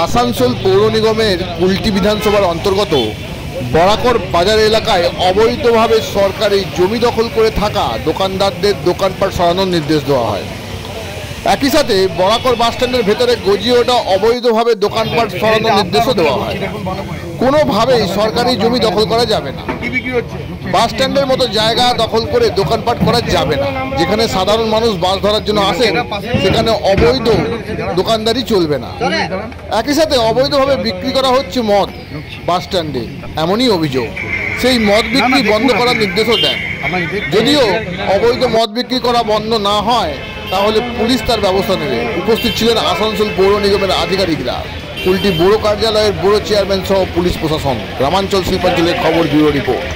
আসানসোল পৌর নিগমের কুলটি বিধানসভার অন্তর্গত বরাকর বাজার এলাকায় অবৈধভাবে সরকারি জমি দখল করে থাকা দোকানদারদের দোকানপাট সরানোর নির্দেশ দেওয়া হয়। একই সাথে বরাকর বাসস্ট্যান্ডের ভেতরে গজিয়ে ওঠা অবৈধভাবে দোকানপাট সরানোর নির্দেশও দেওয়া হয়। কোনোভাবেই সরকারি জমি দখল করা যাবে না। বাসস্ট্যান্ডের মতো জায়গা দখল করে দোকানপাট করা যাবে না। যেখানে সাধারণ মানুষ বাস ধরার জন্য আসেন সেখানে অবৈধ দোকানদারি চলবে না। একই সাথে অবৈধভাবে বিক্রি করা হচ্ছে মদ বাসস্ট্যান্ডে, এমনই অভিযোগ। সেই মদ বিক্রি বন্ধ করার নির্দেশও দেন। যদিও অবৈধ মদ বিক্রি করা বন্ধ না হয় তাহলে পুলিশ তার ব্যবস্থা নেবে। উপস্থিত ছিলেন আসানসোল পৌর নিগমের আধিকারিকরা, কুলটি বড় কার্যালয়ের বড় চেয়ারম্যান সহ পুলিশ প্রশাসন। গ্রামাঞ্চল শিল্পাঞ্চলের খবর, ব্যুরো রিপোর্ট।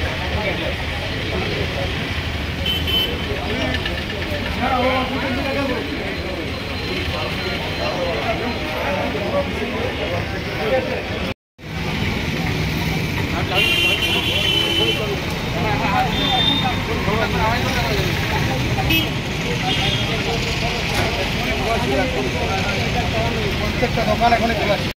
প্রত্যেকটা দোকান এখানে খোলা আছে।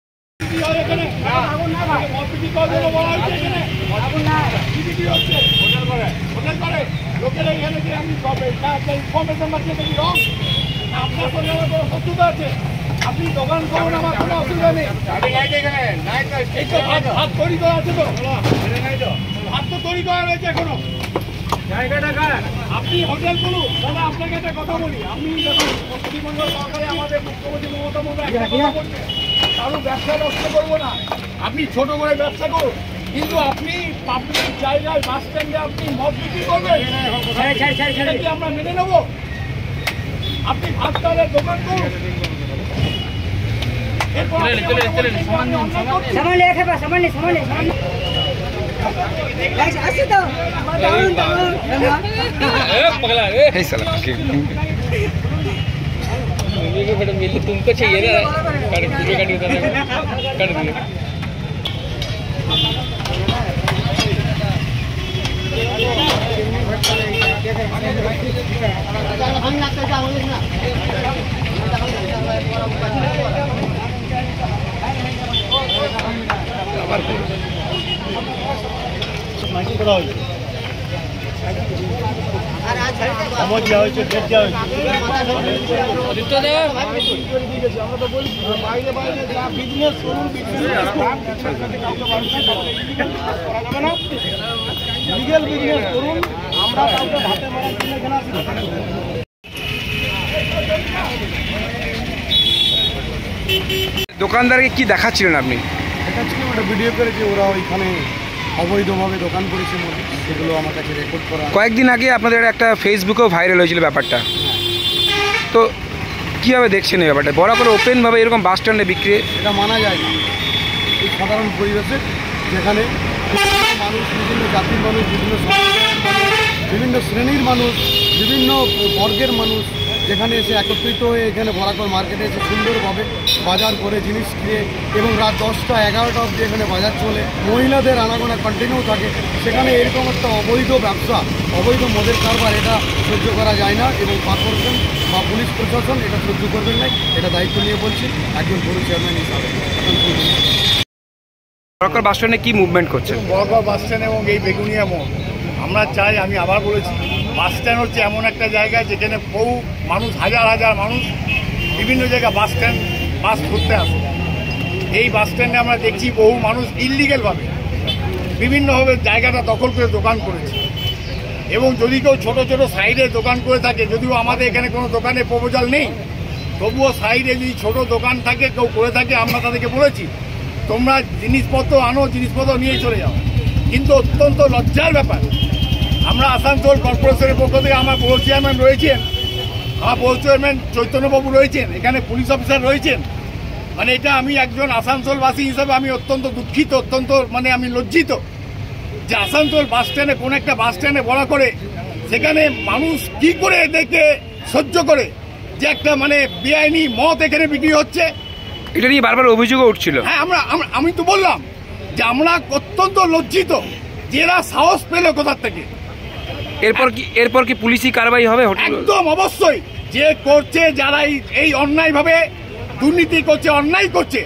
আপনি দোকান করুন, আমার কোনো অসুবিধা নেই। ভাত তৈরি করা আছে তো, ভাত তো তৈরি করা রয়েছে এখনো। জায়গাটা আপনি হোটেল করুন। দাদা আপনাকে একটা কথা বলি, আমি যখন পশ্চিমবঙ্গ সরকারে আমাদের মুখ্যমন্ত্রী মমতা বন্দ্যোপাধ্যায় কারো ব্যবসা নষ্ট করবো না, আপনি ছোট করে ব্যবসা করুন, কিন্তু আপনি পাবলিক জায়গায় বাস স্ট্যান্ডে আপনি মদ বিক্রি করবেন সেটা কি আমরা মেনে নেব? আপনি ভাত চালের দোকান করুন। तुमको चाहिए ना कर दिए। দোকানদারকে কি দেখাচ্ছিলেন আপনি? দেখাচ্ছিলাম একটা ভিডিও করেছে, ওরা ওইখানে অবৈধভাবে দোকান করেছে, সেগুলো আমার কাছে রেকর্ড করা। কয়েকদিন আগে আপনাদের একটা ফেসবুকেও ভাইরাল হয়েছিল ব্যাপারটা, তো কীভাবে দেখছেন এই ব্যাপারটা? বরাবর ওপেনভাবে এরকম বাস স্ট্যান্ডে বিক্রি এটা মানা যায় না। এই সাধারণ পরিবেশে যেখানে মানুষ, বিভিন্ন জাতির মানুষ, বিভিন্ন বিভিন্ন শ্রেণীর মানুষ, বিভিন্ন বর্গের মানুষ যেখানে এসে একত্রিত হয়ে এখানে বরাকর মার্কেটে এসে সুন্দরভাবে বাজার করে জিনিস কিনে এবং রাত 10টা 11টা অবধি এখানে বাজার চলে, মহিলাদের আনাগোনা কন্টিনিউ থাকে, সেখানে এরকম একটা অবৈধ ব্যবসা, অবৈধ মদের কারবার, এটা সহ্য করা যায় না এবং কর্পোরেশন বা পুলিশ প্রশাসন এটা সহ্য করবেন না। এটা দায়িত্ব নিয়ে বলছি একজন বড় চেয়ারম্যান হিসাবে। বরাকর বাস স্ট্যান্ডে কী মুভমেন্ট করছে? বরাকর বাস স্ট্যান্ড এবং এই বেগুনিয়া মোড়, আমরা চাই, আমি আবার বলেছি, বাস স্ট্যান্ড হচ্ছে এমন একটা জায়গা যেখানে বহু মানুষ, হাজার হাজার মানুষ বিভিন্ন জায়গায় বাস স্ট্যান্ড বাস ধরতে আসে। এই বাস স্ট্যান্ডে আমরা দেখছি বহু মানুষ ইললিগেলভাবে বিভিন্নভাবে জায়গাটা দখল করে দোকান করেছে এবং যদি কেউ ছোট ছোট সাইডে দোকান করে থাকে, যদিও আমাদের এখানে কোনো দোকানে প্রপোজাল নেই, তবুও সাইডে যদি ছোট দোকান থাকে, কেউ করে থাকে, আমরা তাদেরকে বলেছি তোমরা জিনিসপত্র আনো, জিনিসপত্র নিয়ে চলে যাও। কিন্তু অত্যন্ত লজ্জার ব্যাপার, আমরা আসানসোল কর্পোরেশনের পক্ষ থেকে আমার বড় চেয়ারম্যান রয়েছেন, আমার বড় চেয়ারম্যান চৈতন্যবাবু রয়েছেন, এখানে পুলিশ অফিসার রয়েছেন, মানে এটা আমি একজন আসানসোলবাসী হিসাবে আমি অত্যন্ত দুঃখিত, অত্যন্ত আমি লজ্জিত যে আসানসোল বাস স্ট্যান্ডে, কোন একটা বাস স্ট্যান্ডে বলা করে সেখানে মানুষ কি করে এদেরকে সহ্য করে যে একটা বেআইনি মদ এখানে বিক্রি হচ্ছে। এটা নিয়ে বারবার অভিযোগও উঠছিল। হ্যাঁ, আমি তো বললাম যে আমরা অত্যন্ত লজ্জিত যে এরা সাহস পেল কোথার থেকে। এরপর কি পুলিশি কারবাই হবে? একদম অবশ্যই, যে করছে, যারা এই অন্যায়ভাবে দুর্নীতি করছে, অন্যায় করছে,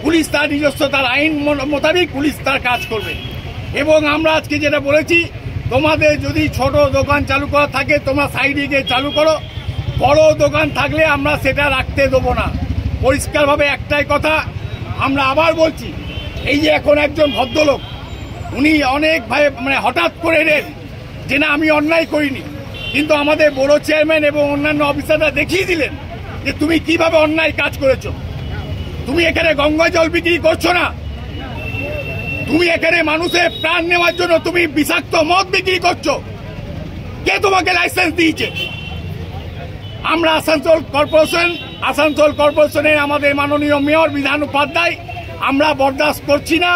পুলিশ তার নিজস্ব তার আইন মোতাবেক পুলিশ তার কাজ করবে। এবং আমরা আজকে যেটা বলেছি, তোমাদের যদি ছোট দোকান চালু করা থাকে তোমরা সাইডে গিয়ে চালু করো, বড় দোকান থাকলে আমরা সেটা রাখতে দেবো না। পরিষ্কারভাবে একটাই কথা আমরা আবার বলছি, এই যে এখন একজন ভদ্রলোক উনি অনেক মানে হঠাৎ করে এলেন যে না আমি অন্যায় করিনি, কিন্তু আমাদের বড় চেয়ারম্যান এবং অন্যান্য অফিসাররা দেখিয়ে দিলেন যে তুমি কিভাবে অন্যায় কাজ করেছো। তুমি এখানে গঙ্গা জল বিক্রি করছো না, তুমি এখানে মানুষের প্রাণ নেওয়ার জন্য তুমি বিষাক্ত মদ বিক্রি করছো। কে তোমাকে লাইসেন্স দিয়েছে? আমরা আসানসোল কর্পোরেশনের আমাদের মাননীয় মেয়র বিধান উপাধ্যায় আমরা বরদাস্ত করছি না।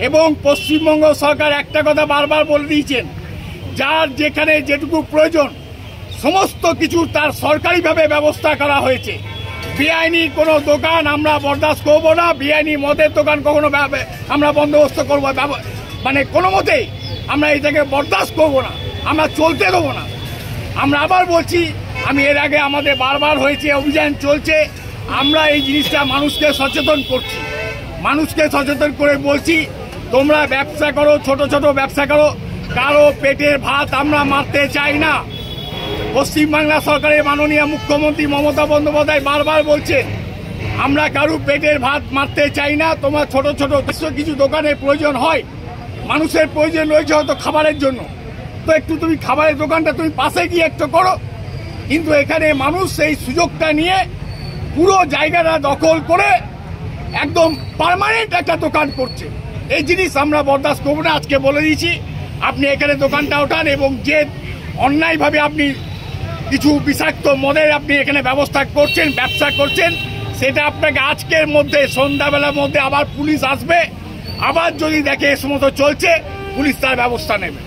এবং পশ্চিমবঙ্গ সরকার একটা কথা বারবার বলে দিয়েছেন, যার যেখানে যেটুকু প্রয়োজন সমস্ত কিছু তার সরকারিভাবে ব্যবস্থা করা হয়েছে। বেআইনি কোনো দোকান আমরা বরদাস্ত করব না, বেআইনি মদের দোকান কখনো আমরা বন্দোবস্ত করবো, মানে কোনো মতেই আমরা এটাকে বরদাস্ত করব না, আমরা চলতে দেবো না। আমরা আবার বলছি, আমি এর আগে আমাদের বারবার হয়েছে, অভিযান চলছে, আমরা এই জিনিসটা মানুষকে সচেতন করছি, মানুষকে সচেতন করে বলছি তোমরা ব্যবসা করো, ছোট ছোট ব্যবসা করো, কারো পেটের ভাত আমরা মারতে চাই না। পশ্চিমবাংলা সরকারের মাননীয় মুখ্যমন্ত্রী মমতা বন্দ্যোপাধ্যায় বারবার বলছেন আমরা কারো পেটের ভাত মারতে চাই না। তোমার ছোট ছোট কিছু দোকানের প্রয়োজন হয়, মানুষের প্রয়োজন রয়েছে হয়তো খাবারের জন্য, তো একটু তুমি খাবারের দোকানটা তুমি পাশে গিয়ে একটু করো। কিন্তু এখানে মানুষ সেই সুযোগটা নিয়ে পুরো জায়গাটা দখল করে একদম পার্মানেন্ট একটা দোকান করছে। এই জিনিস আমরা বরদাস্ত করবো না। আজকে বলে দিয়েছি আপনি এখানে দোকানটা ওঠান, এবং যে অন্যায়ভাবে আপনি কিছু বিষাক্ত মদের আপনি এখানে ব্যবস্থা করছেন, ব্যবসা করছেন, সেটা আপনাকে আজকের মধ্যে সন্ধ্যাবেলার মধ্যে আবার পুলিশ আসবে, আবার যদি দেখে এ সমস্ত চলছে পুলিশ তার ব্যবস্থা নেবে।